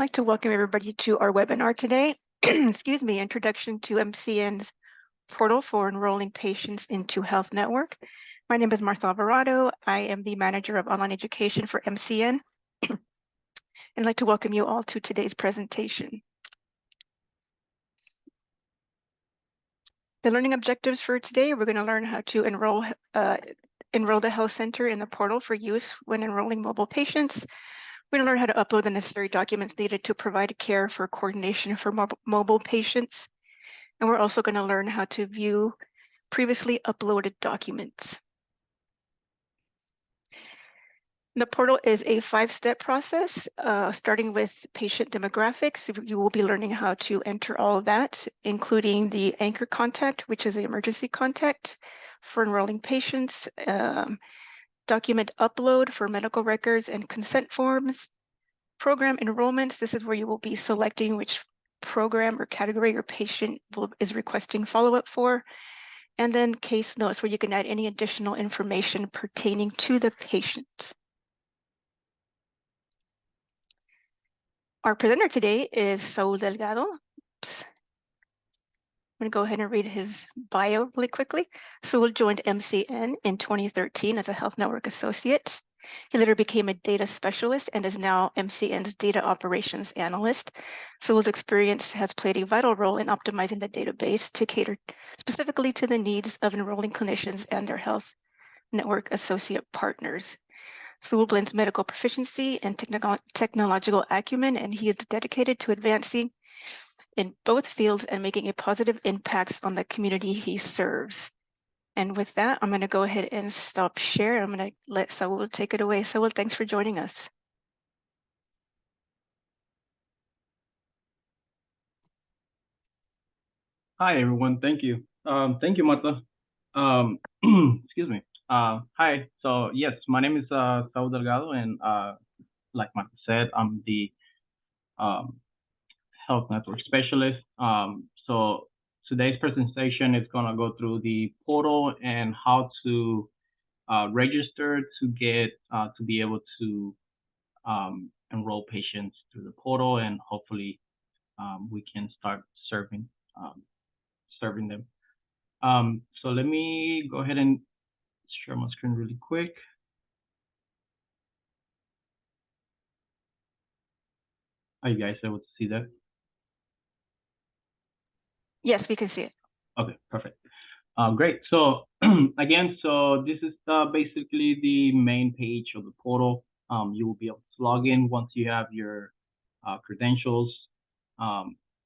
I'd like to welcome everybody to our webinar today. Excuse me, Introduction to MCN's portal for enrolling patients into Health Network. My name is Martha Alvarado. I am the manager of online education for MCN. And I'd like to welcome you all to today's presentation. The learning objectives for today, we're going to learn how to enroll the health center in the portal for use when enrolling mobile patients. We're going to learn how to upload the necessary documents needed to provide care for coordination for mobile patients. And we're also going to learn how to view previously uploaded documents. The portal is a 5-step process, starting with patient demographics. You will be learning how to enter all of that, including the anchor contact, which is the emergency contact for enrolling patients, document upload for medical records and consent forms, program enrollments. This is where you will be selecting which program or category your patient is requesting follow-up for. And then case notes, where you can add any additional information pertaining to the patient. Our presenter today is Saul Delgado. Oops. I'm going to go ahead and read his bio really quickly. Saul joined MCN in 2013 as a Health Network associate. He later became a data specialist and is now MCN's data operations analyst. Saul's experience has played a vital role in optimizing the database to cater specifically to the needs of enrolling clinicians and their Health Network associate partners. Saul blends medical proficiency and technological acumen, and he is dedicated to advancing in both fields and making a positive impact on the community he serves. And with that, I'm going to go ahead and stop share. I'm going to let Saul take it away. Saul, thanks for joining us. Hi, everyone. Thank you. Thank you, Martha. Excuse me. Hi. So yes, my name is Saul Delgado, and like Martha said, I'm the Health Network specialist. So today's presentation is gonna go through the portal and how to register to get to be able to enroll patients through the portal, and hopefully we can start serving them. So let me go ahead and share my screen really quick. Are you guys able to see that? Yes, we can see it. Okay, perfect. Great. So again, so this is basically the main page of the portal. You will be able to log in once you have your credentials.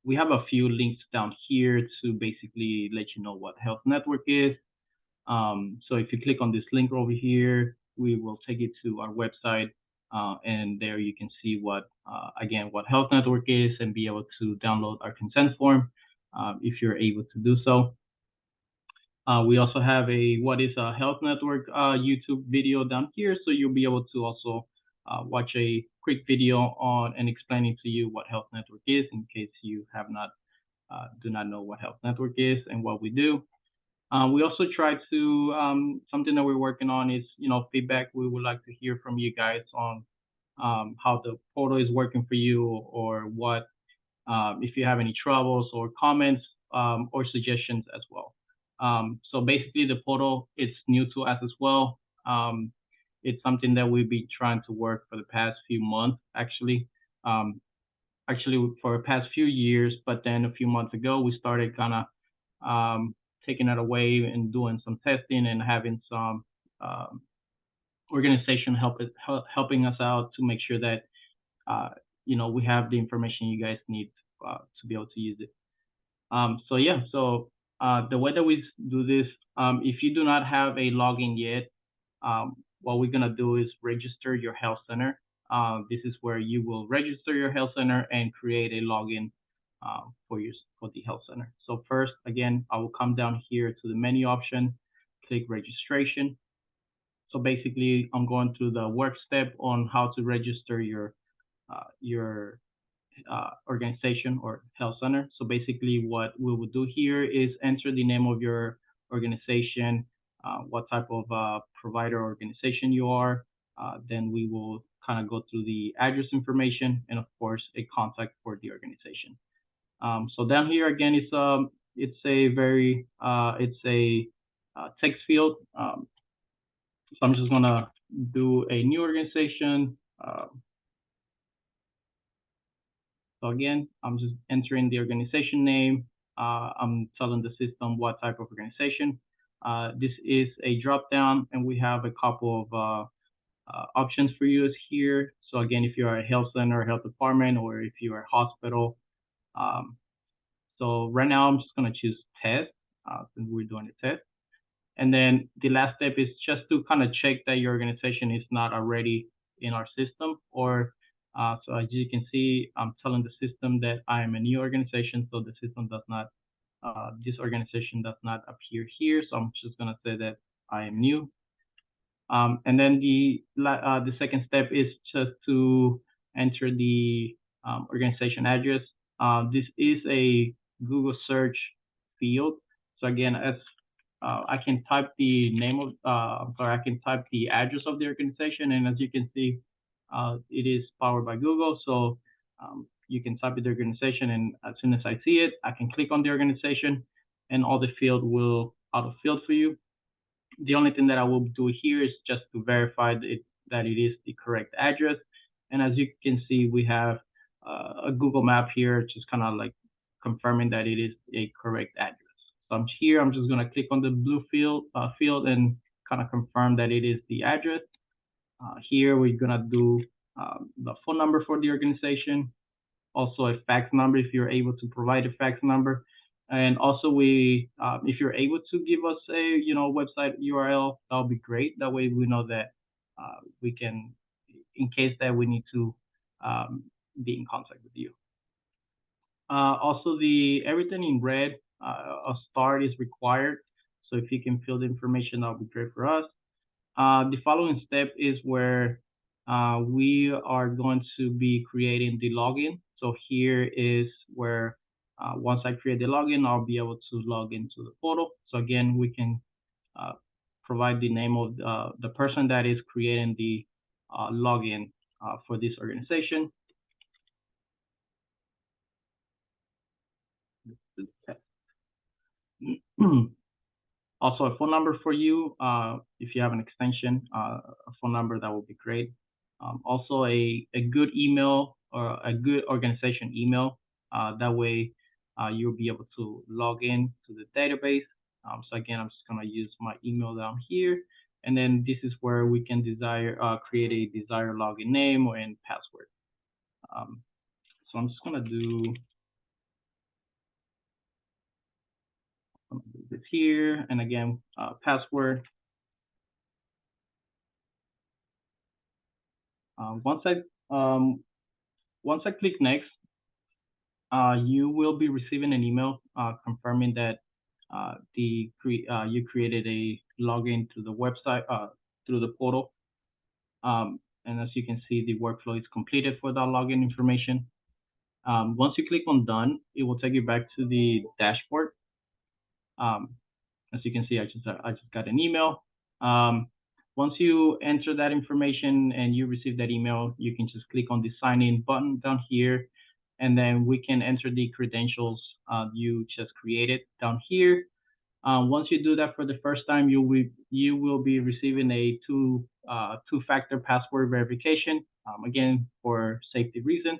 We have a few links down here to basically let you know what Health Network is. So if you click on this link over here, we will take you to our website, and there you can see what, again, what Health Network is, and be able to download our consent form if you're able to do so. We also have a What is a Health Network YouTube video down here, so you'll be able to also watch a quick video on and explaining to you what Health Network is, in case you have not do not know what Health Network is and what we do. We also try to something that we're working on is feedback. We would like to hear from you guys on how the portal is working for you, or what if you have any troubles or comments or suggestions as well. So basically, the portal is new to us as well. It's something that we've been trying to work for the past few months, actually for the past few years. But then a few months ago, we started kind of taking it away and doing some testing and having some organization helping us out to make sure that we have the information you guys need to be able to use it. So yeah, so the way that we do this, if you do not have a login yet, what we're gonna do is register your health center. This is where you will register your health center and create a login for the health center. So first, again, I will come down here to the menu option, click registration. So basically, I'm going through the work step on how to register your organization or health center. So basically, what we will do here is enter the name of your organization, what type of provider organization you are. Then we will kind of go through the address information and of course a contact for the organization. So down here again, it's a very text field. So I'm just gonna do a new organization. So again, I'm just entering the organization name. I'm telling the system what type of organization. This is a drop down, and we have a couple of options for you here. So again, if you are a health center, health department, or if you are a hospital. So right now I'm just gonna choose test since we're doing a test. And then the last step is just to kind of check that your organization is not already in our system. Or so as you can see, I'm telling the system that I am a new organization, so the system does not, this organization does not appear here. So I'm just gonna say that I am new. And then the second step is just to enter the organization address. This is a Google search field. So again, as I can type the name of, I can type the address of the organization, and as you can see, it is powered by Google. So you can type the organization, and as soon as I see it, I can click on the organization, and all the field will auto-fill for you. The only thing that I will do here is just to verify that it is the correct address. And as you can see, we have a Google map here, just kind of like confirming that it is a correct address. So I'm here, I'm just gonna click on the blue field and kind of confirm that it is the address. Here we're gonna do the phone number for the organization, also a fax number if you're able to provide a fax number. And also if you're able to give us a website URL, that'll be great. That way we know that we can, in case that we need to be in contact with you. Also, everything in red, a star is required. So if you can fill the information, that'll be great for us. The following step is where we are going to be creating the login. So here is where once I create the login, I'll be able to log into the portal. So again, we can provide the name of the person that is creating the login for this organization. Also a phone number for you. If you have an extension, a phone number, that would be great. Also a good email or a good organization email. That way you'll be able to log in to the database. So again, I'm just gonna use my email down here. And then this is where we can create a desired login name and password. So I'm just gonna do this here, and again, password. Once I click next, you will be receiving an email confirming that you created a login to the website through the portal. And as you can see, the workflow is completed for that login information. Once you click on done, it will take you back to the dashboard. As you can see, I just got an email. Once you enter that information and you receive that email, you can just click on the sign in button down here, and then we can enter the credentials you just created down here. Once you do that for the first time, you will be receiving a two-factor password verification, again, for safety reasons.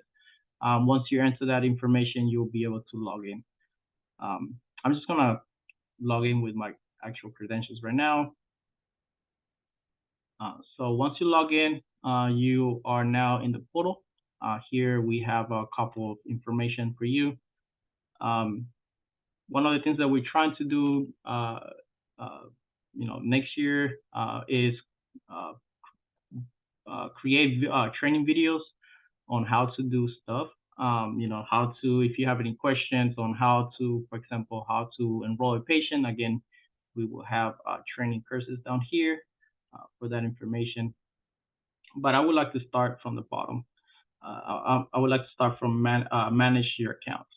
Once you enter that information, you'll be able to log in. I'm just gonna log in with my actual credentials right now. So once you log in, you are now in the portal. Here we have a couple of information for you. One of the things that we're trying to do, next year is create training videos on how to do stuff. If you have any questions on how to, for example, how to enroll a patient, again, we will have training courses down here for that information. But I would like to start from the bottom. I would like to start from manage your account.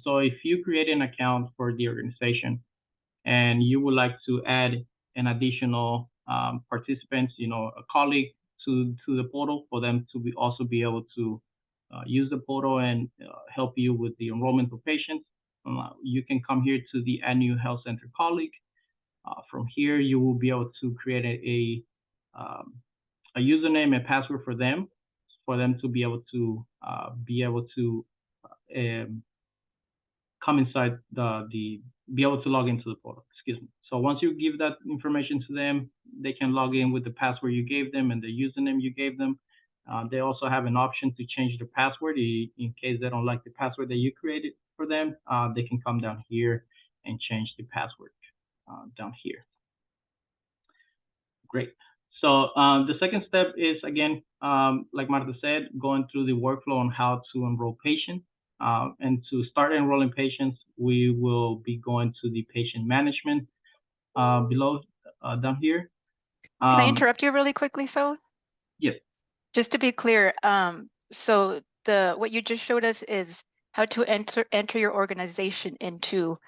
So if you create an account for the organization and you would like to add an additional participant, a colleague to the portal for them to also be able to use the portal and help you with the enrollment of patients. You can come here to the annual health center colleague. From here, you will be able to create a username and password for them to be able to come inside be able to log into the portal. Excuse me. So once you give that information to them, they can log in with the password you gave them and the username you gave them. They also have an option to change their password in case they don't like the password that you created for them. They can come down here and change the password down here. Great. So the second step is, again, like Marta said, going through the workflow on how to enroll patients. And to start enrolling patients, we will be going to the patient management below down here. Can I interrupt you really quickly, so? Yes. Just to be clear, so what you just showed us is how to enter your organization into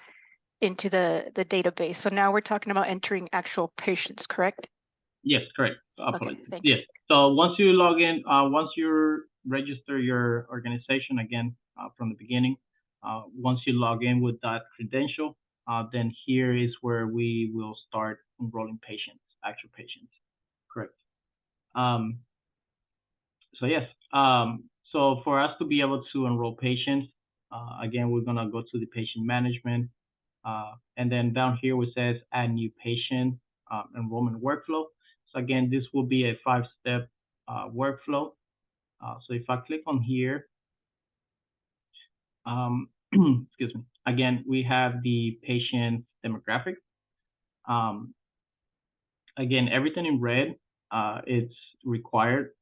the database. So now we're talking about entering actual patients, correct? Yes, correct. Okay, thank you. Yes. So once you log in, once you register your organization again from the beginning, once you log in with that credential, then here is where we will start enrolling patients, actual patients. Correct. So yes. So for us to be able to enroll patients, again, we're gonna go to the patient management, and then down here it says add new patient enrollment workflow. So again, this will be a 5-step workflow. So if I click on here, excuse me, again, we have the patient demographics. Again, everything in red, it's required.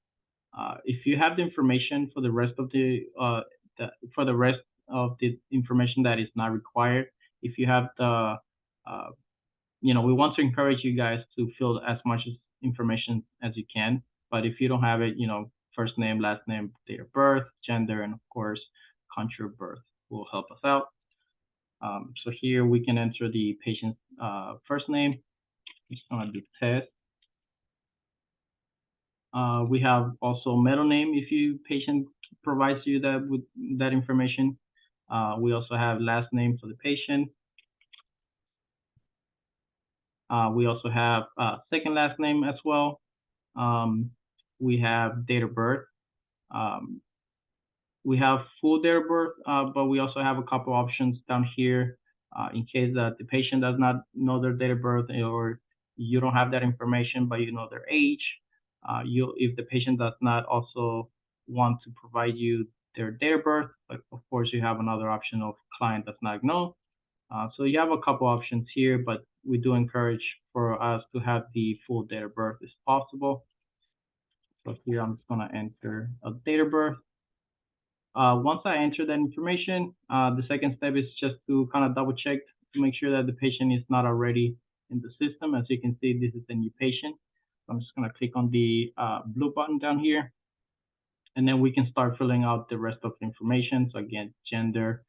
If you have the information for the rest of the information that is not required, if you have the we want to encourage you guys to fill as much information as you can. But if you don't have it, first name, last name, date of birth, gender, and of course, country of birth will help us out. So here we can enter the patient's first name. It's gonna do test. We have also middle name if patient provides you with that information. We also have last name for the patient. We also have second last name as well. We have date of birth. We have full date of birth, but we also have a couple options down here in case that the patient does not know their date of birth, or you don't have that information, but you know their age. If the patient does not also want to provide you their date of birth, but of course you have another option of client does not know. So you have a couple options here, but we do encourage for us to have the full date of birth if possible. So here I'm just gonna enter a date of birth. Once I enter that information, the second step is just to kind of double check to make sure that the patient is not already in the system. As you can see, this is a new patient. So I'm just gonna click on the blue button down here, and then we can start filling out the rest of the information. So again, gender,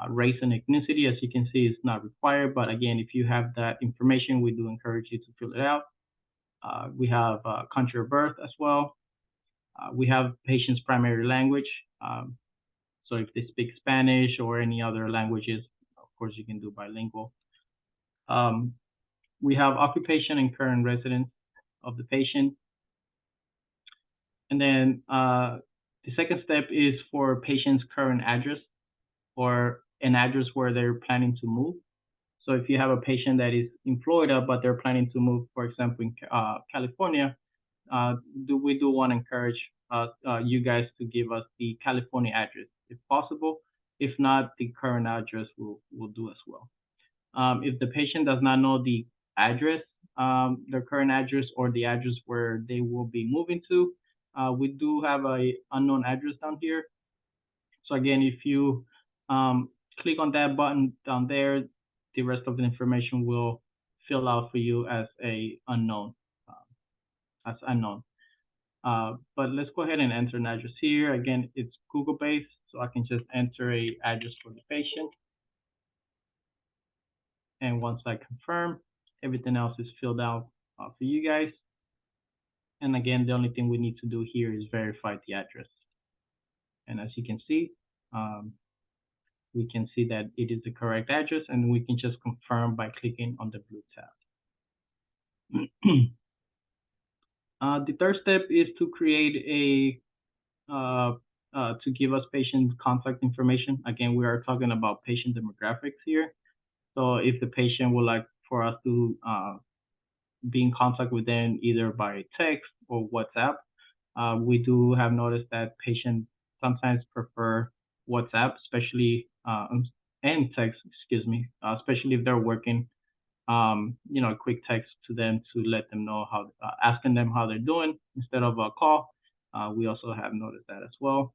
race, and ethnicity, as you can see, is not required. But again, if you have that information, we do encourage you to fill it out. We have country of birth as well. We have patient's primary language. So if they speak Spanish or any other languages, of course, you can do bilingual. We have occupation and current residence of the patient. And then the second step is for patient's current address or an address where they're planning to move. So if you have a patient that is in Florida, but they're planning to move, for example, in California, we do want to encourage you guys to give us the California address if possible. If not, the current address will do as well. If the patient does not know the address, their current address or the address where they will be moving to, we do have a unknown address down here. So again, if you click on that button down there, the rest of the information will fill out for you as a unknown. But let's go ahead and enter an address here. Again, it's Google based, so I can just enter a address for the patient. And once I confirm, everything else is filled out for you guys. And again, the only thing we need to do here is verify the address. And as you can see, we can see that it is the correct address, and we can just confirm by clicking on the blue tab. The third step is to create to give us patient contact information. Again, we are talking about patient demographics here. So if the patient would like for us to be in contact with them either by text or WhatsApp, we do have noticed that patients sometimes prefer WhatsApp, especially and text, excuse me, especially if they're working. A quick text to them to let them know how, asking them how they're doing instead of a call. We also have noticed that as well.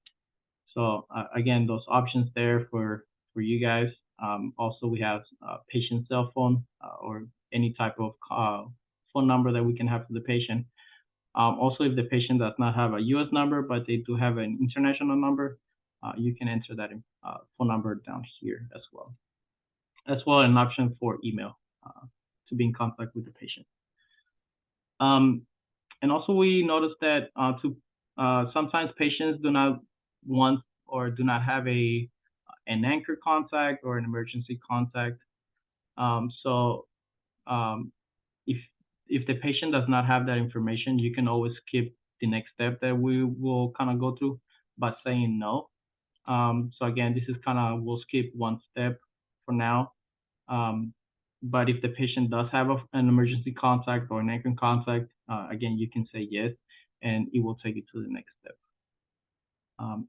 So again, those options there for you guys. Also, we have patient cell phone or any type of phone number that we can have for the patient. Also, if the patient does not have a U.S. number, but they do have an international number, you can enter that phone number down here as well. As well, an option for email to be in contact with the patient. And also, we noticed that sometimes patients do not want or do not have an anchor contact or an emergency contact. So if the patient does not have that information, you can always skip the next step that we will kind of go through by saying no. So again, this is kind of, we'll skip one step for now. But if the patient does have an emergency contact or an anchor contact, again, you can say yes, and it will take you to the next step.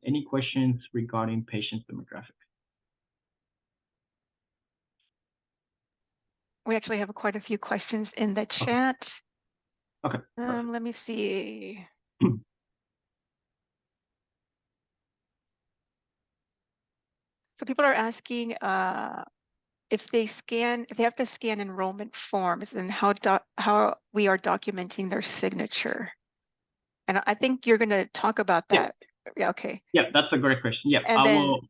Any questions regarding patient demographics? We actually have quite a few questions in the chat. Okay. Let me see. So people are asking if they have to scan enrollment forms, then how we are documenting their signature. And I think you're going to talk about that. Yeah. Okay. Yeah, that's a great question. Yeah, and then, will.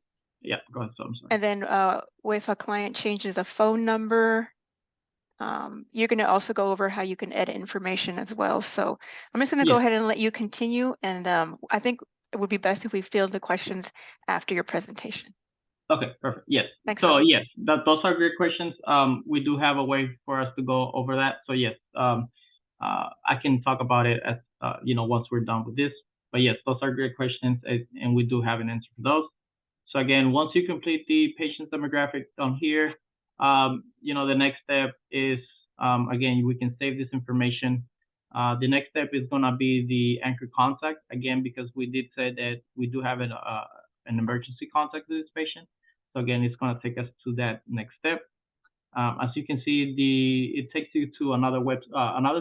Yeah, go ahead. So I'm sorry. And then if a client changes a phone number, you're going to also go over how you can edit information as well. So I'm just going to go ahead and let you continue. And I think it would be best if we field the questions after your presentation. Okay, perfect. Yes. Thanks. So yes, those are great questions. We do have a way for us to go over that. So yes, I can talk about it as once we're done with this. But yes, those are great questions, and we do have an answer for those. So again, once you complete the patient demographic down here, the next step is again, we can save this information. The next step is gonna be the anchor contact again, because we did say that we do have an emergency contact with this patient. So again, it's going to take us to that next step. As you can see, it takes you to another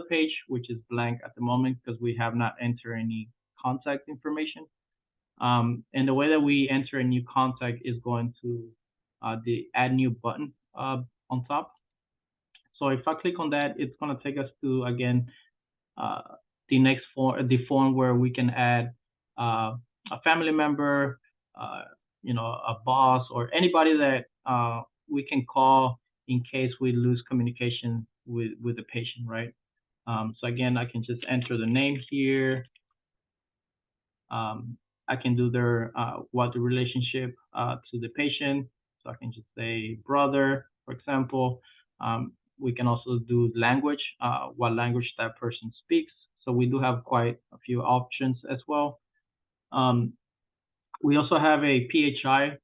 page, which is blank at the moment because we have not entered any contact information. And the way that we enter a new contact is going to the Add New button on top. So if I click on that, it's going to take us to, again, the next form where we can add a family member, a boss, or anybody that we can call in case we lose communication with the patient, right? So again, I can just enter the name here. I can do what the relationship to the patient. So I can just say brother, for example. We can also do language, what language that person speaks. So we do have quite a few options as well. We also have a PHI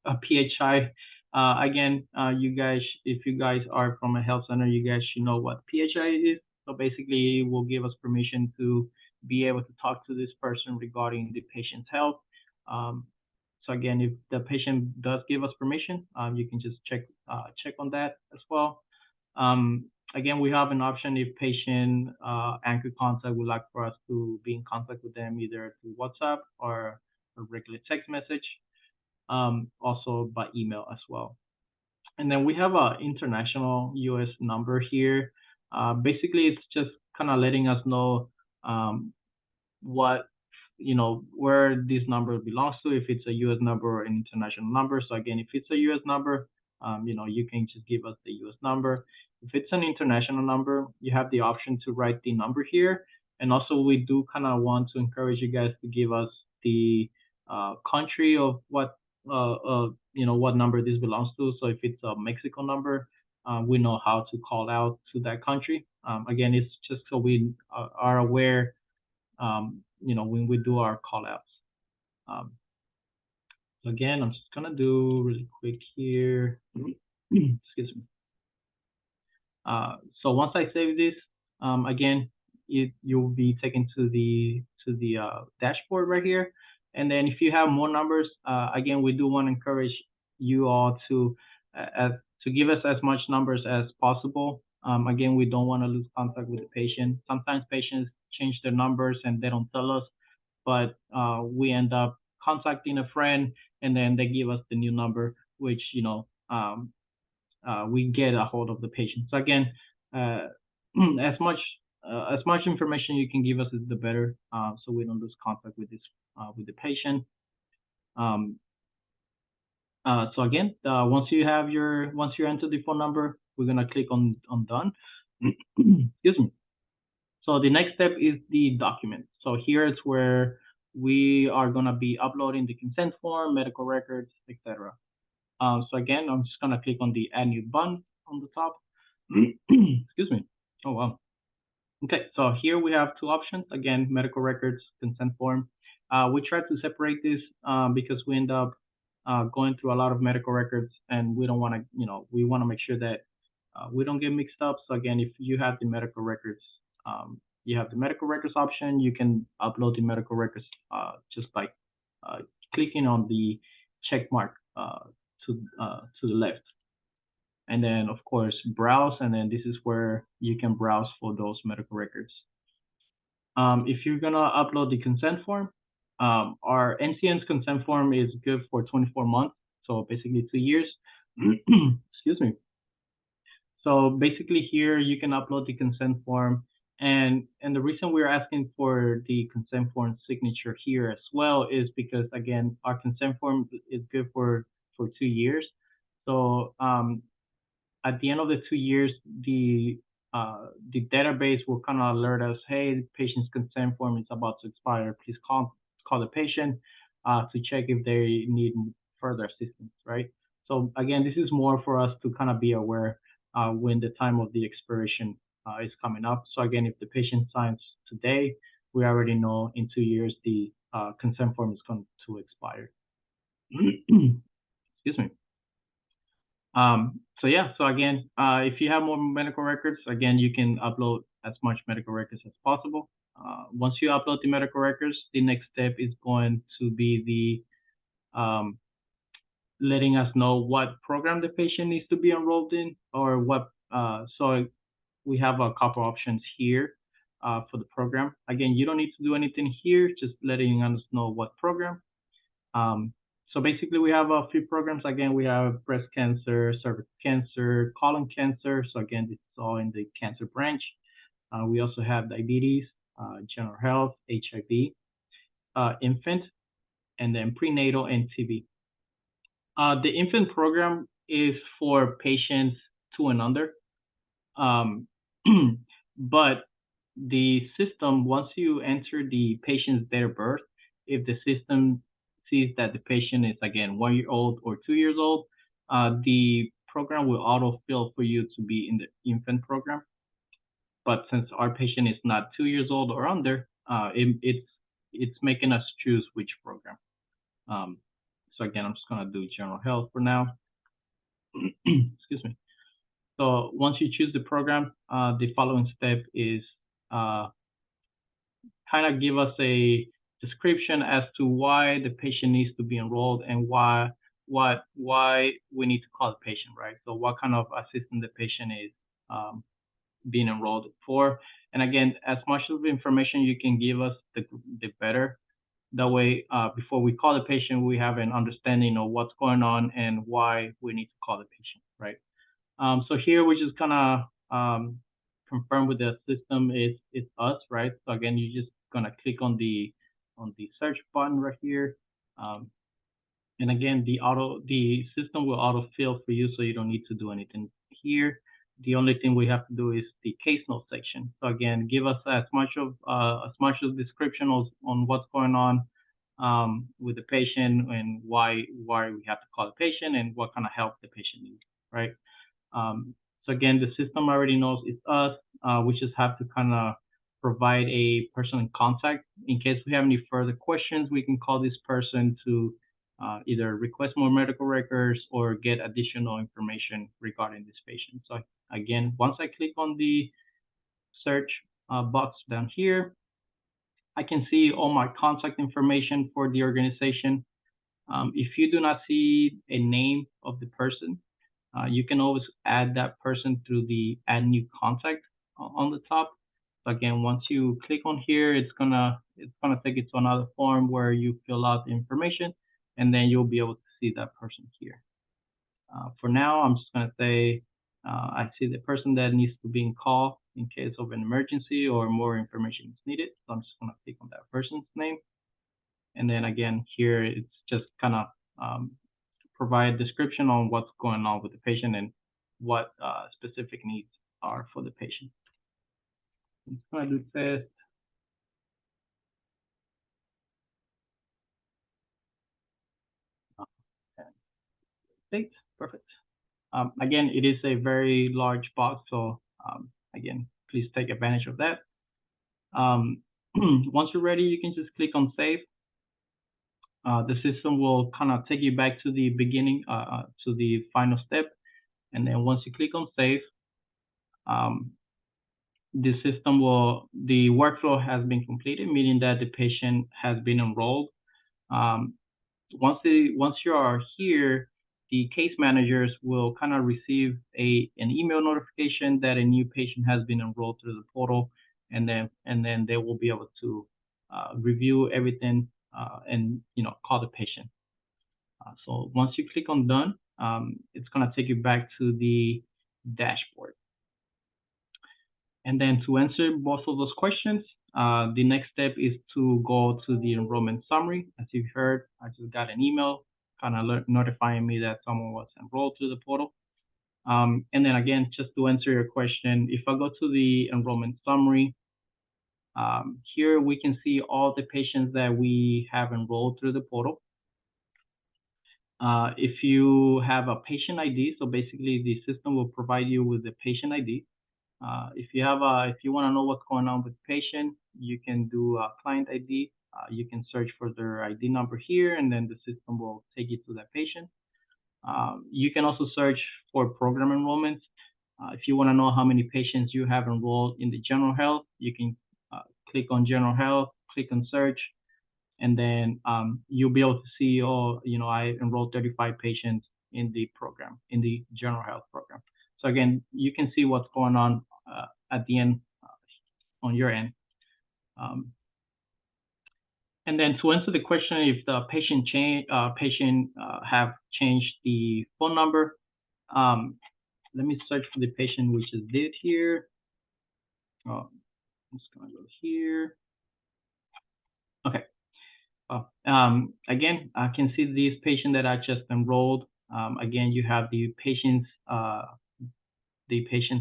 a PHI. Again, you guys, if you guys are from a health center, you guys should know what PHI is. So basically, it will give us permission to be able to talk to this person regarding the patient's health. So again, if the patient does give us permission, you can just check on that as well. Again, we have an option if patient anchor contact would like for us to be in contact with them either through WhatsApp or a regular text message, also by email as well. And then we have an international US number here. Basically, it's just kind of letting us know where this number belongs to, if it's a US number or an international number. So again, if it's a US number, you can just give us the US number. If it's an international number, you have the option to write the number here. And also, we do kind of want to encourage you guys to give us the country of what what number this belongs to. So if it's a Mexico number, we know how to call out to that country. Again, it's just so we are aware, when we do our call outs. So again, I'm just gonna do really quick here. Excuse me. So once I save this, again, you'll be taken to the dashboard right here. And then if you have more numbers, again, we do want to encourage you all to give us as much numbers as possible. Again, we don't want to lose contact with the patient. Sometimes patients change their numbers and they don't tell us, but we end up contacting a friend and then they give us the new number, which we get a hold of the patient. So again, as much information you can give us is the better, so we don't lose contact with the patient. So again, once you enter the phone number, we're gonna click on done. Excuse me. So the next step is the document. So here is where we are gonna be uploading the consent form, medical records, etc. So again, I'm just gonna click on the add new button on the top. Excuse me. Oh wow. Okay, so here we have two options. Again, medical records, consent form. We try to separate this because we end up going through a lot of medical records, and we don't want to, we want to make sure that we don't get mixed up. So again, if you have the medical records, you have the medical records option. You can upload the medical records just by clicking on the check mark to the left. And then of course browse, and then this is where you can browse for those medical records. If you're gonna upload the consent form, our MCN's consent form is good for 24 months, so basically 2 years. Excuse me. So basically here you can upload the consent form, and the reason we're asking for the consent form signature here as well is because again our consent form is good for 2 years. So at the end of the 2 years, the database will kind of alert us, hey, the patient's consent form is about to expire. Please call the patient to check if they need further assistance, right? So again, this is more for us to kind of be aware when the time of the expiration is coming up. So again, if the patient signs today, we already know in 2 years the consent form is going to expire. Excuse me. So yeah, so again, if you have more medical records, again, you can upload as much medical records as possible. Once you upload the medical records, the next step is going to be the letting us know what program the patient needs to be enrolled in, or what. So we have a couple options here for the program. Again, you don't need to do anything here, just letting us know what program. So basically we have a few programs. Again, we have breast cancer, cervical cancer, colon cancer. So again, this is all in the cancer branch. We also have diabetes, general health, HIV, infant, and then prenatal and TB. The infant program is for patients 2 and under. But the system, once you enter the patient's date of birth, if the system sees that the patient is again 1 year old or 2 years old, the program will autofill for you to be in the infant program. But since our patient is not 2 years old or under, it's making us choose which program. So again, I'm just gonna do general health for now. Excuse me. So once you choose the program, the following step is kind of give us a description as to why the patient needs to be enrolled and why we need to call the patient, right? So what kind of assistance the patient is being enrolled for. And again, as much of information you can give us, the better. That way, before we call the patient, we have an understanding of what's going on and why we need to call the patient, right? So here we're just gonna confirm with the system it's us, right? So again, you're just gonna click on the search button right here, and again the system will autofill for you, so you don't need to do anything here. the only thing we have to do is the case note section. So again, give us as much of description on what's going on with the patient and why we have to call the patient and what kind of help the patient needs, right? So again, the system already knows it's us. We just have to kind of provide a person in contact. In case we have any further questions, we can call this person to either request more medical records or get additional information regarding this patient. So again, once I click on the search box down here, I can see all my contact information for the organization. If you do not see a name of the person, you can always add that person through the add new contact on the top. So again, once you click on here, it's gonna take you to another form where you fill out the information, and then you'll be able to see that person here. For now, I'm just gonna say I see the person that needs to be in call in case of an emergency or more information is needed. So I'm just gonna click on that person's name, and then again here it's just kind of provide description on what's going on with the patient and what specific needs are for the patient. I'm just going to do test. State. Perfect. Again, it is a very large box, so again, please take advantage of that. Once you're ready, you can just click on save. The system will kind of take you back to the beginning, to the final step. And then once you click on save, the workflow has been completed, meaning that the patient has been enrolled. Once you are here, the case managers will kind of receive an email notification that a new patient has been enrolled through the portal, and then they will be able to review everything and call the patient. So once you click on done, it's gonna take you back to the dashboard. And then to answer both of those questions, the next step is to go to the enrollment summary. As you heard, I just got an email kind of notifying me that someone was enrolled to the portal. And then again, just to answer your question, if I go to the enrollment summary, here we can see all the patients that we have enrolled through the portal. If you have a patient ID, so basically the system will provide you with the patient ID. If you want to know what's going on with the patient, you can do a client ID. You can search for their ID number here, and then the system will take you to that patient. You can also search for program enrollments. If you want to know how many patients you have enrolled in the general health, you can click on general health, click on search, and then you'll be able to see, I enrolled 35 patients in the program, in the general health program. So again, you can see what's going on at the end on your end. And then to answer the question, if the patient have changed the phone number, let me search for the patient which is did here. I'm just gonna go here. Okay. Again, I can see this patient that I just enrolled. Again, you have the patient's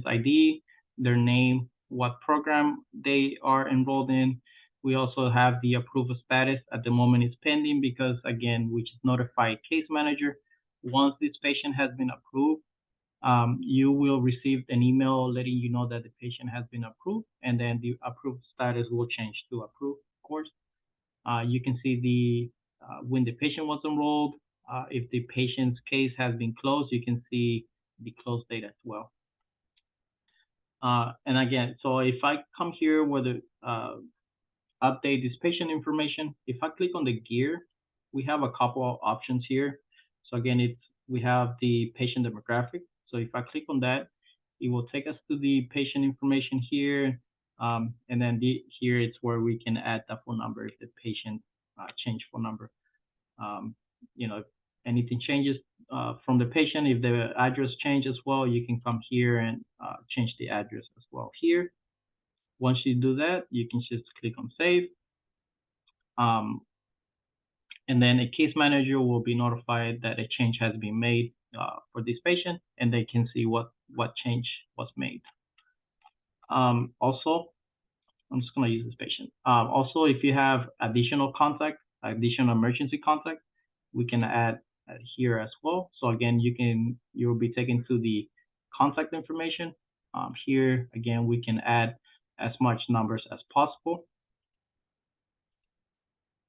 ID, their name, what program they are enrolled in. We also have the approval status. At the moment it's pending because, again, we just notify case manager. Once this patient has been approved, you will receive an email letting you know that the patient has been approved, and then the approved status will change to approved, of course. You can see when the patient was enrolled. If the patient's case has been closed, you can see the close date as well. And again, so if I come here where the update this patient information, if I click on the gear, we have a couple of options here. So again, we have the patient demographic. So if I click on that, it will take us to the patient information here. And then here it's where we can add the phone number if the patient changed phone number. If anything changes from the patient, if the address changes as well, you can come here and change the address as well here. Once you do that, you can just click on save. And then a case manager will be notified that a change has been made for this patient, and they can see what what change was made. Also, I'm just going to use this patient. Also, if you have additional emergency contact, we can add here as well. So again, you'll be taken to the contact information. Here, again, we can add as much numbers as possible.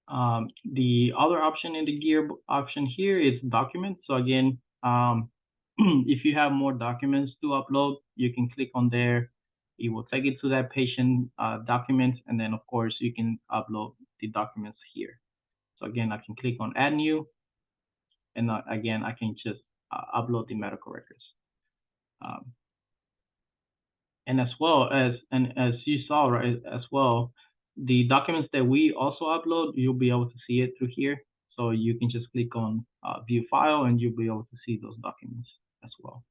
The other option in the gear option here is documents. So again, if you have more documents to upload, you can click on there. It will take you to that patient document, and then of course you can upload the documents here. So again, I can click on add new, and again I can just upload the medical records. And as you saw, right, as well, the documents that we also upload, you'll be able to see it through here. So you can just click on view file, and you'll be able to see those documents as well.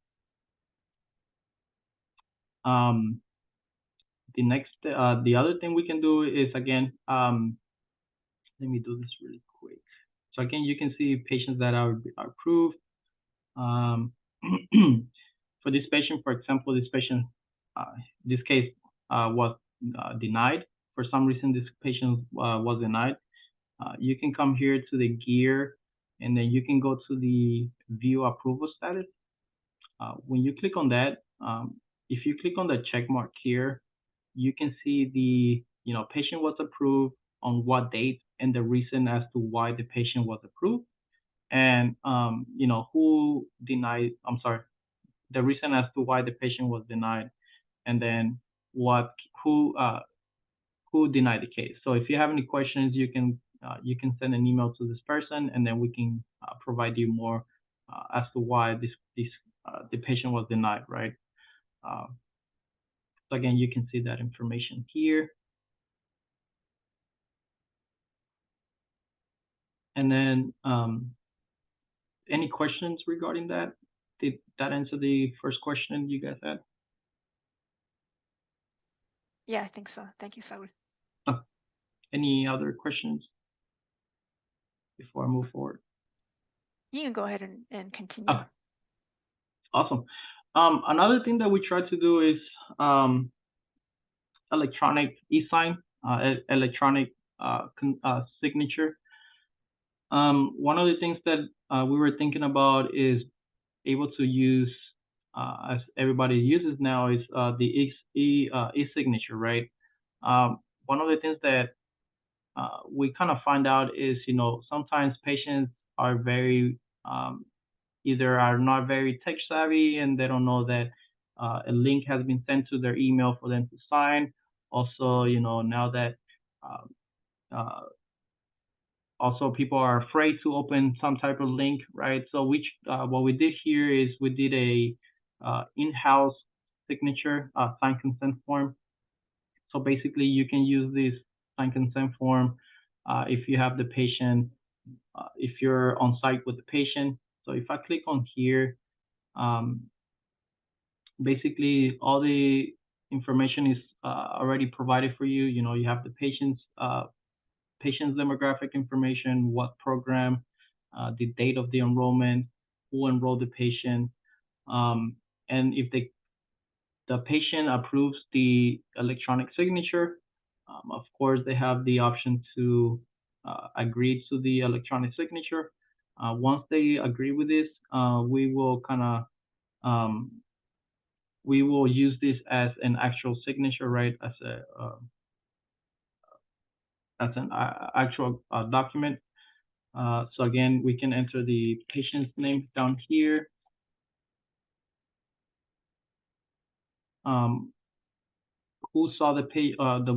The other thing we can do is, again, let me do this really quick. So again, you can see patients that are approved. For this patient, for example, this patient, this case was denied. For some reason, this patient was denied. You can come here to the gear, and then you can go to the view approval status. When you click on that, if you click on the check mark here, you can see the patient was approved on what date and the reason as to why the patient was approved, and who denied. I'm sorry, the reason as to why the patient was denied, and then who denied the case. So if you have any questions, you can send an email to this person, and then we can provide you more as to why the patient was denied, right? So again, you can see that information here. And then any questions regarding that? Did that answer the first question you guys had? Yeah, I think so. Thank you, Saul. Any other questions before I move forward? You can go ahead and continue. Oh, awesome. Another thing that we try to do is electronic e-sign, electronic signature. One of the things that we were thinking about is able to use, as everybody uses now, is the e-signature, right? One of the things that we kind of find out is, sometimes patients are very either are not very tech savvy, and they don't know that a link has been sent to their email for them to sign. Also, now that also people are afraid to open some type of link, right? So what we did here is we did a in-house signature sign consent form. So basically, you can use this sign consent form if you have the patient, if you're on site with the patient. So if I click on here, basically all the information is already provided for you. You have the patient's demographic information, what program, the date of the enrollment, who enrolled the patient, and if the patient approves the electronic signature, of course they have the option to agree to the electronic signature. Once they agree with this, we will use this as an actual signature, right? As an actual document. So again, we can enter the patient's name down here. Who saw the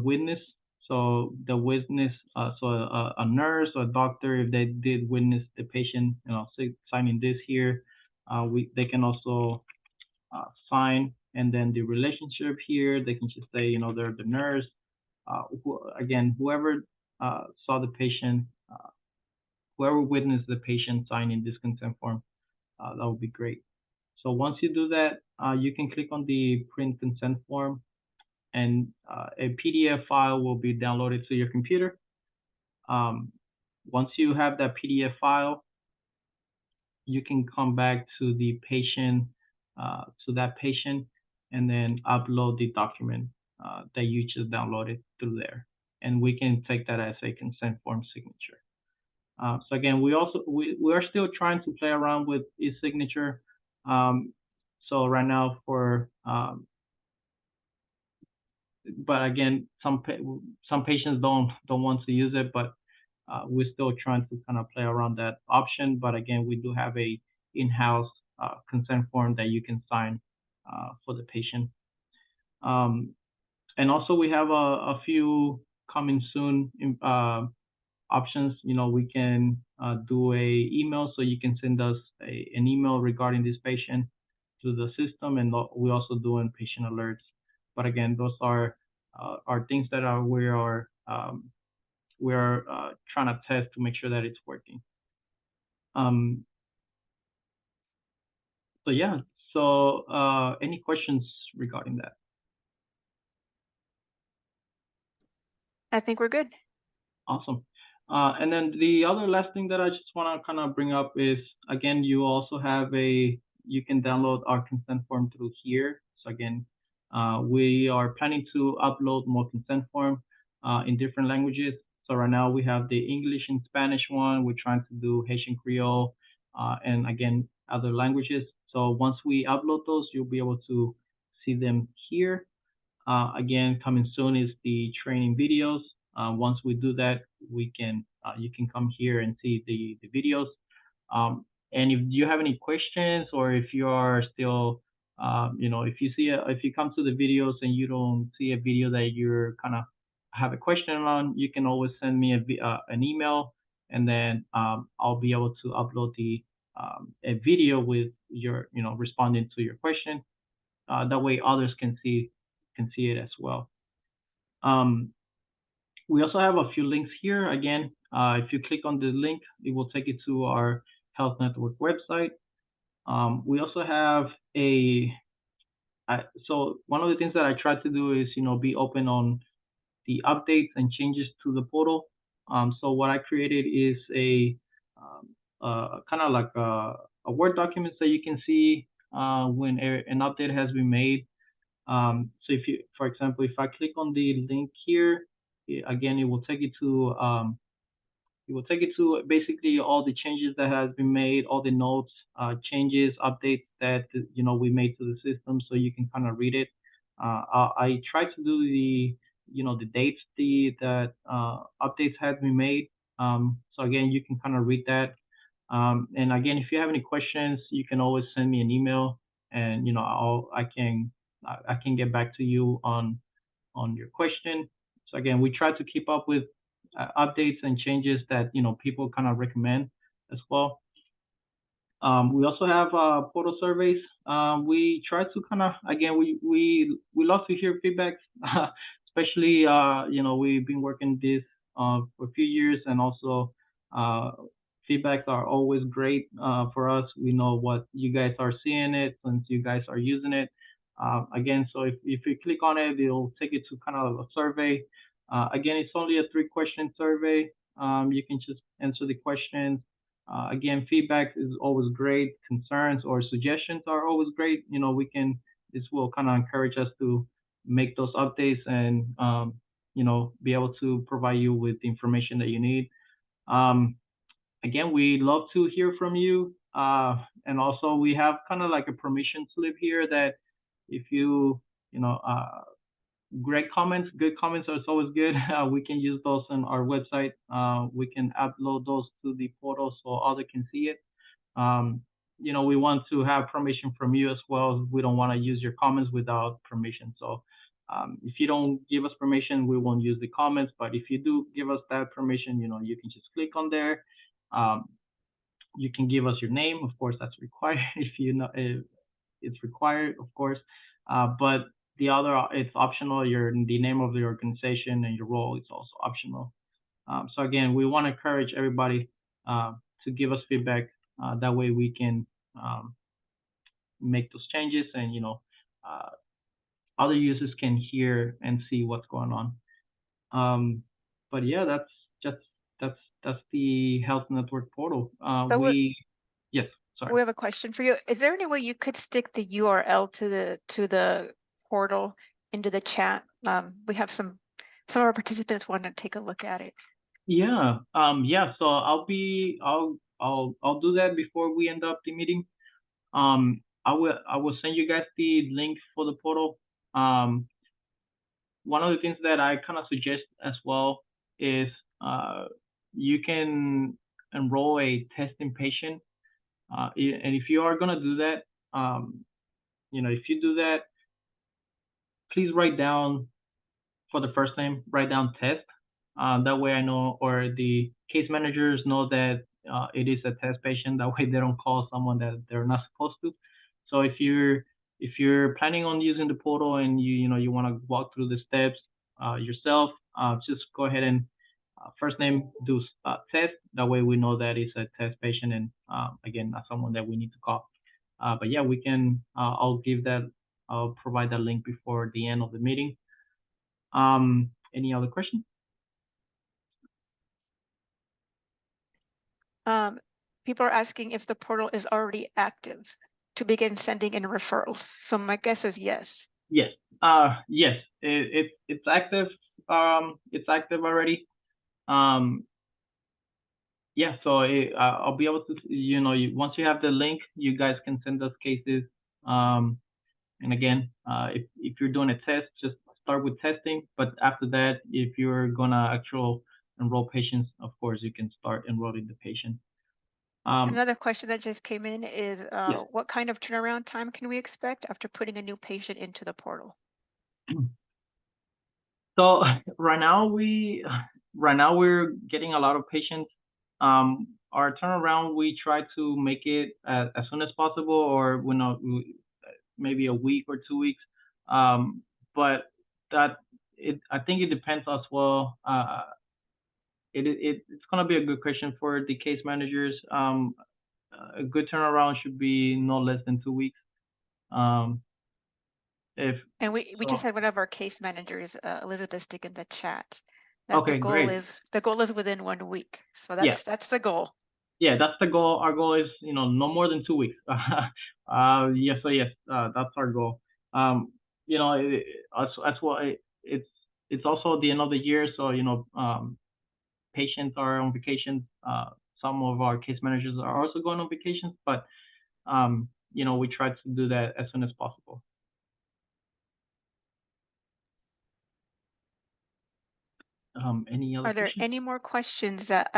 witness? So the witness, so a nurse or a doctor, if they did witness the patient, signing this here, they can also sign, and then the relationship here, they can just say, they're the nurse. Whoever saw the patient, whoever witnessed the patient signing this consent form, that would be great. So once you do that, you can click on the print consent form, and a PDF file will be downloaded to your computer. Once you have that PDF file, you can come back to the patient to that patient, and then upload the document that you just downloaded through there, and we can take that as a consent form signature. So again, we are still trying to play around with e-signature. So right now but again, some patients don't want to use it, but we're still trying to kind of play around that option. But again, we do have a in-house consent form that you can sign for the patient. And also we have a few coming soon options. We can do a email, so you can send us an email regarding this patient to the system, and we also doing patient alerts. But again, those are things that we are trying to test to make sure that it's working. So yeah. So any questions regarding that? I think we're good. Awesome. And then the other last thing that I just want to kind of bring up is, again, you also have you can download our consent form through here. So again, we are planning to upload more consent form in different languages. So right now we have the English and Spanish one. We're trying to do Haitian Creole, and again, other languages. So once we upload those, you'll be able to see them here. Again, coming soon is the training videos. Once we do that, you can come here and see the videos. And if you have any questions, or if you are still, if you come to the videos and you don't see a video that you're kind of have a question on, you can always send me an email, and then I'll be able to upload a video with your, responding to your question. That way others can see it as well. We also have a few links here. Again, if you click on the link, it will take you to our Health Network website. We also have so one of the things that I try to do is, be open on the updates and changes to the portal. So what I created is a kind of like a Word document, so you can see when an update has been made. So for example, if I click on the link here, again, it will take you to basically all the changes that has been made, all the notes, changes, updates that we made to the system, so you can kind of read it. I try to do the dates that updates have been made. So again, you can kind of read that. And again, if you have any questions, you can always send me an email, and I can get back to you on your question. So again, we try to keep up with updates and changes that people kind of recommend as well. We also have portal surveys. We try to kind of, again, we love to hear feedback, especially we've been working this for a few years, and also feedbacks are always great for us. We know what you guys are seeing it since you guys are using it. Again, so if you click on it, it'll take you to kind of a survey. Again, it's only a 3-question survey. You can just answer the questions. Again, feedback is always great. Concerns or suggestions are always great. This will kind of encourage us to make those updates, and be able to provide you with the information that you need. Again, we love to hear from you. And also we have kind of like a permission slip here that if great comments, good comments are always good. We can use those on our website. We can upload those to the portal so others can see it. We want to have permission from you as well. We don't want to use your comments without permission. So if you don't give us permission, we won't use the comments. But if you do give us that permission, you can just click on there. You can give us your name. Of course, that's required. If it's required, of course. But the other, it's optional. The name of the organization and your role is also optional. So again, we want to encourage everybody to give us feedback. That way we can make those changes, and other users can hear and see what's going on. But yeah, that's the Health Network portal. So Yes. sorry. We have a question for you. Is there any way you could stick the URL to the portal into the chat? We have some of our participants want to take a look at it. Yeah. Yeah. So I'll do that before we end up the meeting. I will send you guys the link for the portal. One of the things that I kind of suggest as well is you can enroll a testing patient. And if you are gonna do that, if you do that, please write down for the first name, write down test. That way I know, or the case managers know that it is a test patient. That way they don't call someone that they're not supposed to. So if you're planning on using the portal and you want to walk through the steps yourself, just go ahead and first name do test. That way we know that it's a test patient and again not someone that we need to call. But yeah, we can. I'll provide that link before the end of the meeting. Any other questions? People are asking if the portal is already active to begin sending in referrals. So my guess is yes. Yes. Yes. It's active. It's active already. Yeah. So I'll be able to. Once you have the link, you guys can send us cases. And again, if you're doing a test, just start with testing. But after that, if you're gonna enroll patients, of course, you can start enrolling the patient. Another question that just came in is Yes. what kind of turnaround time can we expect after putting a new patient into the portal? So right now we're getting a lot of patients. Our turnaround, we try to make it as soon as possible, or maybe a week or 2 weeks. But I think it depends as well. It's gonna be a good question for the case managers. A good turnaround should be no less than 2 weeks. And we just had one of our case managers, Elizabeth, stick in the chat that Okay, great. the goal is within 1 week. So Yeah. that's the goal. Yeah, that's the goal. Our goal is, no more than 2 weeks. Yes, so yes, that's our goal. That's why it's also the end of the year, so patients are on vacation. Some of our case managers are also going on vacations, but we try to do that as soon as possible. Any other Are there questions? any more questions that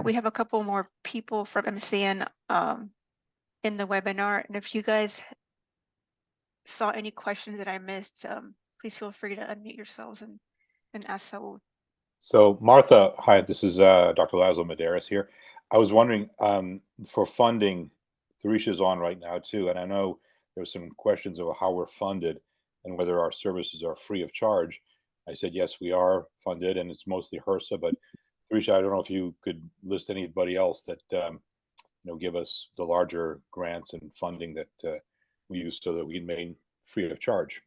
we have a couple more people from MCN in the webinar, and if you guys saw any questions that I missed, please feel free to unmute yourselves and ask Saul. So Martha, hi, this is Dr. Laszlo Medeiros here. I was wondering for funding, Theresha's on right now too, and I know there's some questions about how we're funded and whether our services are free of charge. I said, yes, we are funded and it's mostly HRSA, but Theresha, I don't know if you could list anybody else that give us the larger grants and funding that we use so that we can remain free of charge.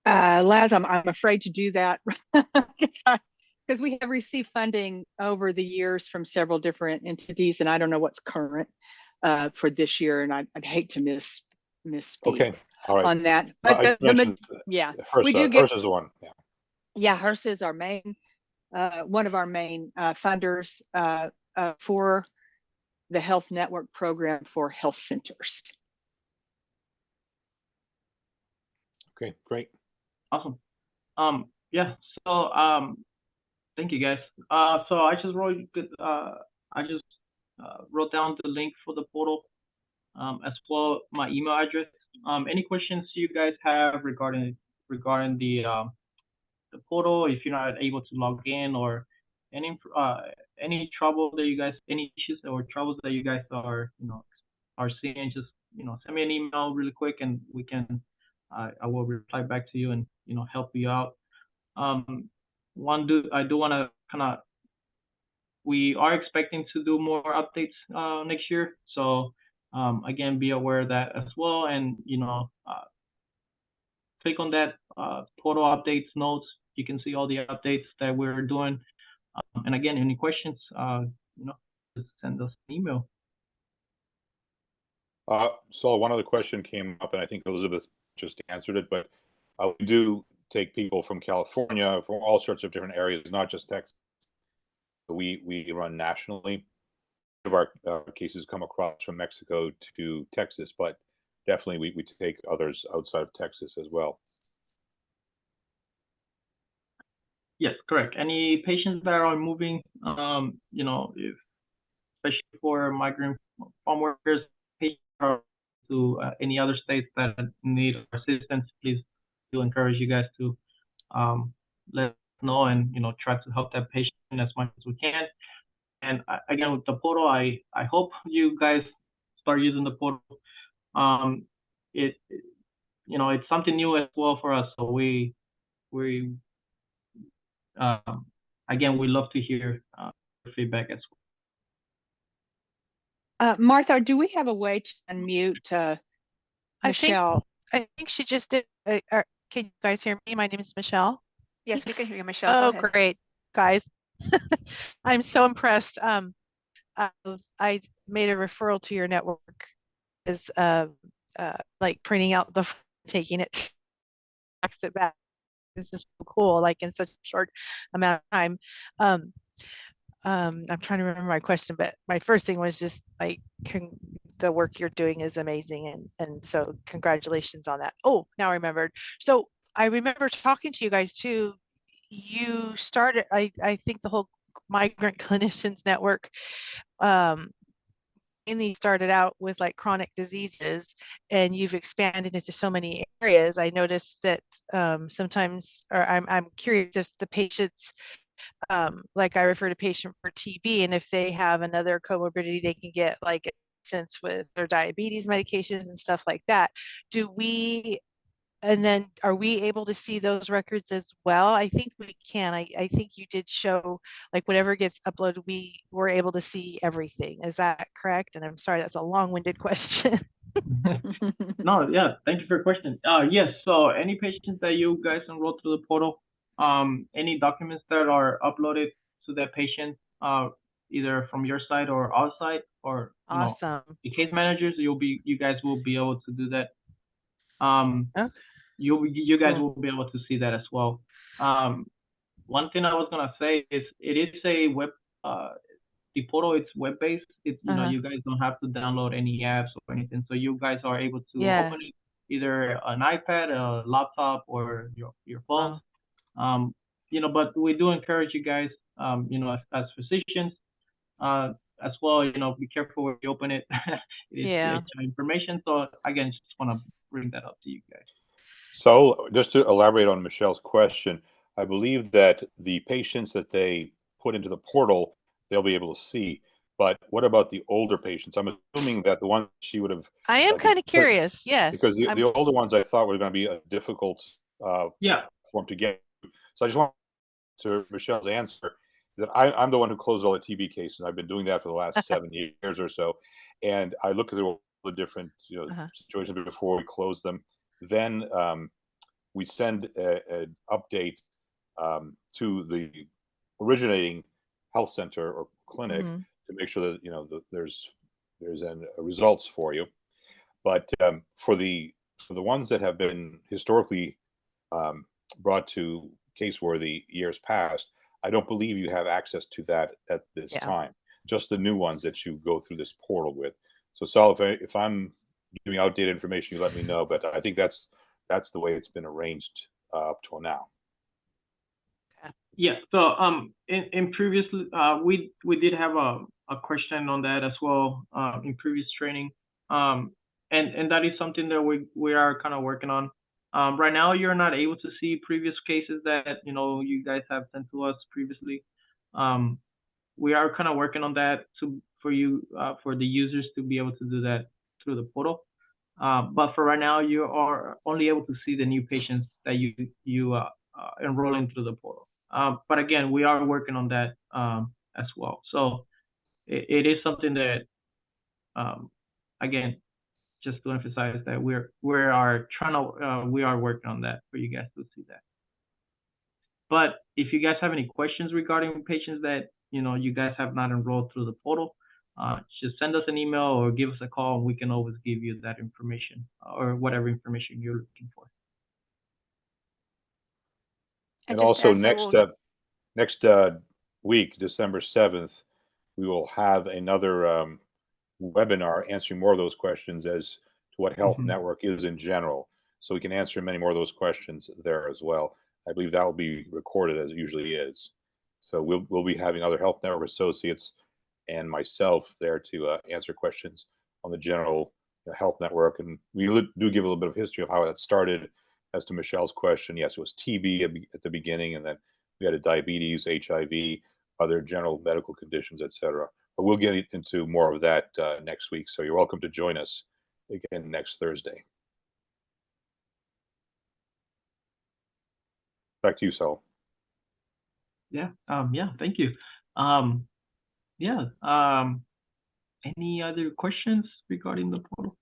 Laz, I'm afraid to do that because we have received funding over the years from several different entities, and I don't know what's current for this year, and I'd hate to misspeak Okay, all right. on that. But HRSA, we do get HRSA's the one. Yeah, HRSA is our main one of our main funders for the health network program for health centers. Okay, great. Awesome. Yeah. So thank you guys. So I just wrote down the link for the portal, as well my email address. Any questions you guys have regarding the portal, if you're not able to log in, or any trouble that you guys, any issues or troubles that you guys are seeing, just send me an email really quick and we can I will reply back to you and help you out. I do want to we are expecting to do more updates next year, so again, be aware of that as well, and click on that portal updates notes you can see all the updates that we're doing. And again, any questions, just send us an email. So one other question came up, and I think Elizabeth just answered it, but we do take people from California, from all sorts of different areas, not just Texas. We run nationally. Of our cases come across from Mexico to Texas, but definitely we take others outside of Texas as well. Yes, correct. Any patients that are moving, if especially for migrant farm workers, patients are to any other states that need assistance, please do encourage you guys to let us know and try to help that patient as much as we can. And again, with the portal, I hope you guys start using the portal. It's something new as well for us, so we again, we love to hear feedback as well. Martha, do we have a way to unmute Michelle? I think she just did. Can you guys hear me? My name is Michelle. Yes, we can hear you, Michelle. Oh, great, guys. I'm so impressed. I made a referral to your network is like printing out the taking it, fax it back. This is so cool, like in such a short amount of time. I'm trying to remember my question, but my first thing was just like the work you're doing is amazing, and so congratulations on that. Oh, now I remembered. So I remember talking to you guys too. You started, I think, the whole migrant clinicians network mainly started out with like chronic diseases, and you've expanded into so many areas. I noticed that sometimes, or I'm curious if the patients, like I refer to patient for TB, and if they have another comorbidity, they can get like assistance with their diabetes medications and stuff like that. And then are we able to see those records as well? I think we can. I think you did show like whatever gets uploaded, we were able to see everything. Is that correct? And I'm sorry, that's a long-winded question. No, yeah, thank you for your question. Yes, so any patients that you guys enroll through the portal, any documents that are uploaded to that patient, either from your side or our side, or Awesome. the case managers, you guys will be able to do that. Okay. You guys Cool. will be able to see that as well. One thing I was gonna say is it is a web, the portal, it's web based. It's you guys don't have to download any apps or anything, so you guys are able to open it either an iPad, a laptop, or your phone. Wow. But we do encourage you guys, as physicians, as well, be careful where you open it. It is PHI information. So again, just want to bring that up to you guys. So just to elaborate on Michelle's question, I believe that the patients that they put into the portal, they'll be able to see. But what about the older patients? I'm assuming that the ones she would have. I am kind of curious. Yes. Because the older ones I thought were going to be a difficult form to get. So I just want to Michelle's answer that I'm the one who closed all the TB cases. I've been doing that for the last 7 years or so, and I look at all the different situations before we close them. Then we send an update to the originating health center or clinic to make sure that there's results for you. But for the ones that have been historically brought to caseworthy years past, I don't believe you have access to that at this time. Just the new ones that you go through this portal with. So Sal, if I'm giving outdated information, you let me know. But I think that's the way it's been arranged up till now. Yes. So in previous we did have a question on that as well in previous training. And that is something that we are kind of working on. Right now, you're not able to see previous cases that you guys have sent to us previously. We are kind of working on that for the users to be able to do that through the portal. But for right now, you are only able to see the new patients that you enrolling through the portal. But again, we are working on that as well. So it is something that, again, just to emphasize that we are working on that for you guys to see that. But if you guys have any questions regarding patients that you guys have not enrolled through the portal, just send us an email or give us a call, and we can always give you that information or whatever information you're looking for. And just also as next Saul- next week, December 7th, we will have another webinar answering more of those questions as to what Health Mhm. Network is in general. So we can answer many more of those questions there as well. I believe that will be recorded as it usually is. So we'll be having other Health Network associates and myself there to answer questions on the general Health Network. And we do give a little bit of history of how that started. As to Michelle's question, yes, it was TB at the beginning, and then we had a diabetes, HIV, other general medical conditions, etc. But we'll get into more of that next week. So you're welcome to join us again next Thursday. Back to you, Saul. Yeah. Yeah. Thank you. Yeah. Any other questions regarding the portal?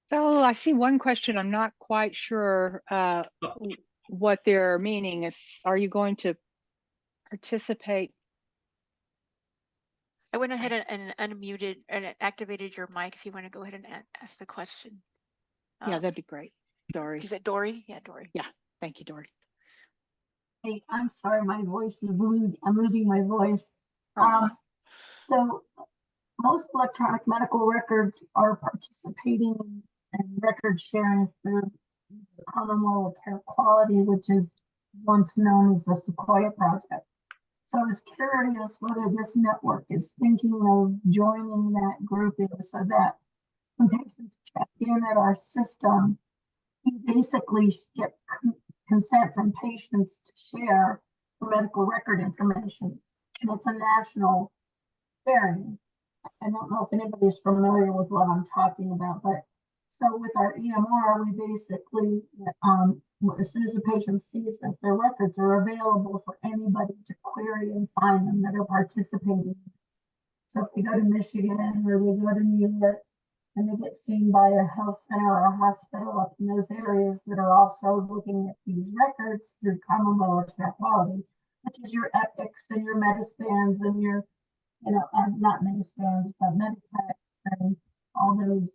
So I see one question. I'm not quite sure what they're meaning. Is, are you going to participate? I went ahead and unmuted and activated your mic if you want to go ahead and ask the question. Yeah, that'd be great. Dory. Is it Dory? Yeah, Dory. Yeah. Thank you, Dory. Hey, I'm sorry, my voice is I'm losing my voice. Oh. So most electronic medical records are participating in record sharing through the Commonwealth Care Quality, which is once known as the Sequoia Project. So I was curious whether this network is thinking of joining that group so that when patients check in at our system, we basically get consent from patients to share the medical record information. And it's a national sharing. I don't know if anybody's familiar with what I'm talking about, but so with our EMR, we basically, as soon as the patient sees us, their records are available for anybody to query and find them that are participating. So if they go to Michigan or they go to New York and they get seen by a health center or a hospital up in those areas that are also looking at these records through Commonwealth Care Quality, which is your Epics and your Metaspans and your not Metaspans, but Meditech and all those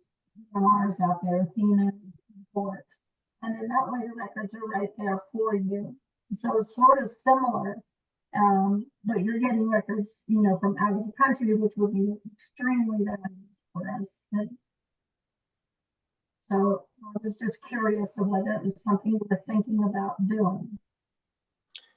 EMRs out there, Athena, Forks. And then that way the records are right there for you. And so it's sort of similar, but you're getting records, from out of the country, which would be extremely valuable for us. And so I was just curious of whether it was something you were thinking about doing.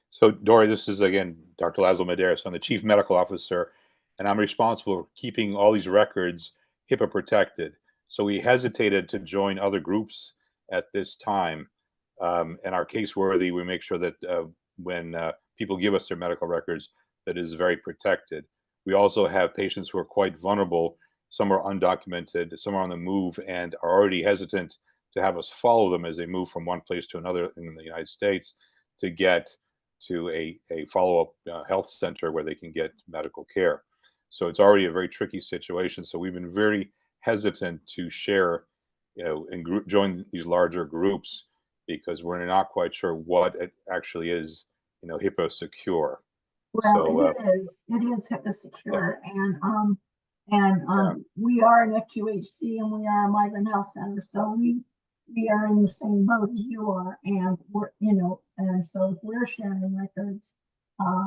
So Dory, this is again Dr. Laszlo Medeiros. I'm the Chief Medical Officer, and I'm responsible for keeping all these records HIPAA protected. So we hesitated to join other groups at this time. And our caseworthy, we make sure that when people give us their medical records, that is very protected. We also have patients who are quite vulnerable. Some are undocumented, some are on the move and are already hesitant to have us follow them as they move from one place to another in the United States to get to a follow-up health center where they can get medical care. So it's already a very tricky situation. So we've been very hesitant to share, and join these larger groups because we're not quite sure what it actually is, HIPAA secure. Well, So, it is HIPAA secure, and we are an FQHC and we are a migrant health center, so we are in the same boat as you are, and we're, and so if we're sharing records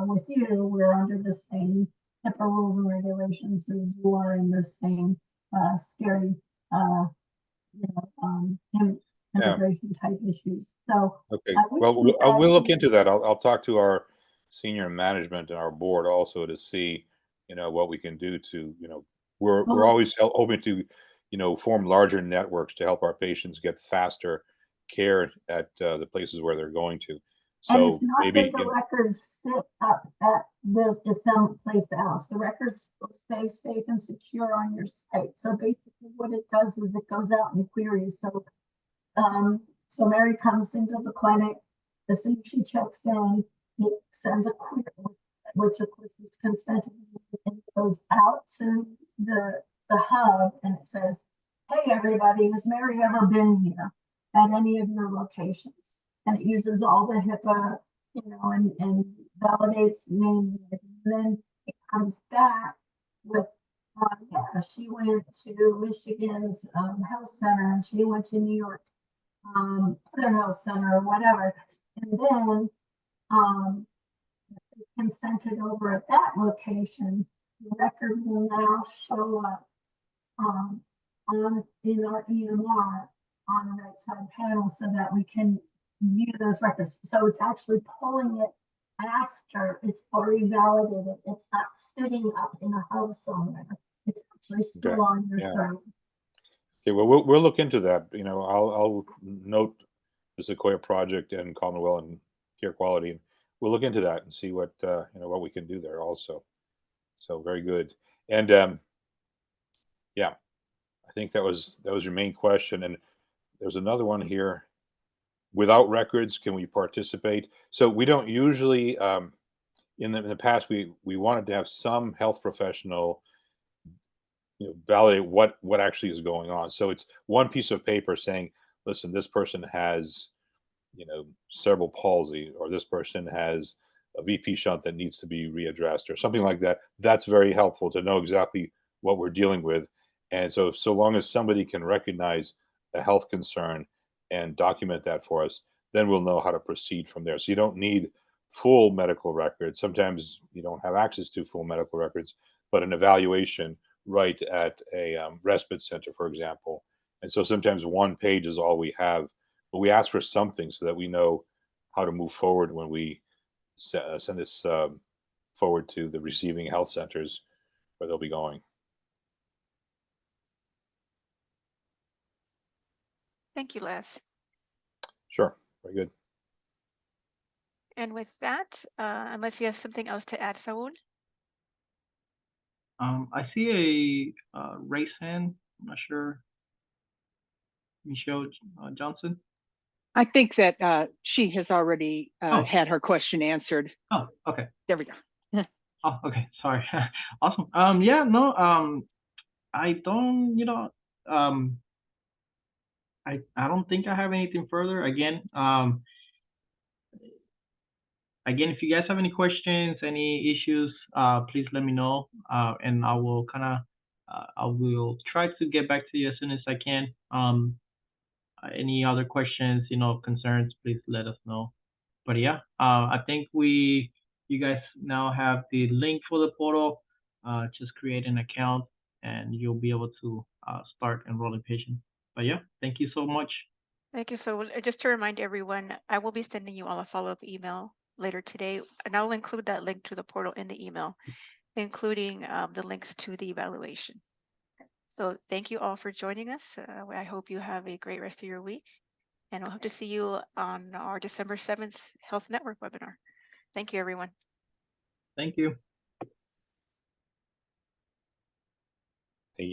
with you, we're under the same HIPAA rules and regulations as you are in the same scary, immigration type issues. So okay, I wish well, you guys we'll look into that. I'll talk to our senior management and our board also to see, what we can do to, we're always hoping to, form larger networks to help our patients get faster care at the places where they're going to. So and it's not maybe that the records sit up at the some place else. The records will stay safe and secure on your site. So basically what it does is it goes out and queries. So so Mary comes into the clinic, as soon as she checks in, it sends a query, which of course is consented, and it goes out to the hub and it says, hey everybody, has Mary ever been here at any of your locations? and it uses all the HIPAA, and validates names and everything. And then it comes back with, yeah, she went to Michigan's health center, and she went to New York other health center or whatever. And then consented over at that location, the record will now show up in our EMR on the right side panel so that we can view those records. So it's actually pulling it after it's already validated. It's not sitting up in a hub somewhere. It's actually still on your server. Okay, well, we'll look into that. I'll note the Sequoia project and Commonwealth and care quality, and we'll look into that and see what what we can do there also. So very good. And yeah, I think that was your main question. And there's another one here. Without records, can we participate? So we don't usually. In the past, we wanted to have some health professional validate what actually is going on. So it's one piece of paper saying, listen, this person has cerebral palsy, or this person has a VP shunt that needs to be readdressed, or something like that. That's very helpful to know exactly what we're dealing with. And so long as somebody can recognize a health concern and document that for us, then we'll know how to proceed from there. So you don't need full medical records. Sometimes you don't have access to full medical records, but an evaluation right at a respite center, for example. And so sometimes one page is all we have, but we ask for something so that we know how to move forward when we send this forward to the receiving health centers where they'll be going. Thank you, Les. Sure, very good. And with that, unless you have something else to add, Saul? I see a raised hand. I'm not sure. Michelle Johnson. I think that she has already had her question answered. Oh, okay. There we go. Oh, okay. Sorry. Awesome. Yeah, no, I don't, I don't think I have anything further. Again, if you guys have any questions, any issues, please let me know. And I will I will try to get back to you as soon as I can. Any other questions, concerns, please let us know. But yeah, I think you guys now have the link for the portal. Just create an account and you'll be able to start enrolling patients. But yeah, thank you so much. Thank you. So just to remind everyone, I will be sending you all a follow-up email later today, and I'll include that link to the portal in the email, including the links to the evaluation. So thank you all for joining us. I hope you have a great rest of your week, and we'll hope to see you on our December 7th Health Network webinar. Thank you, everyone. Thank you.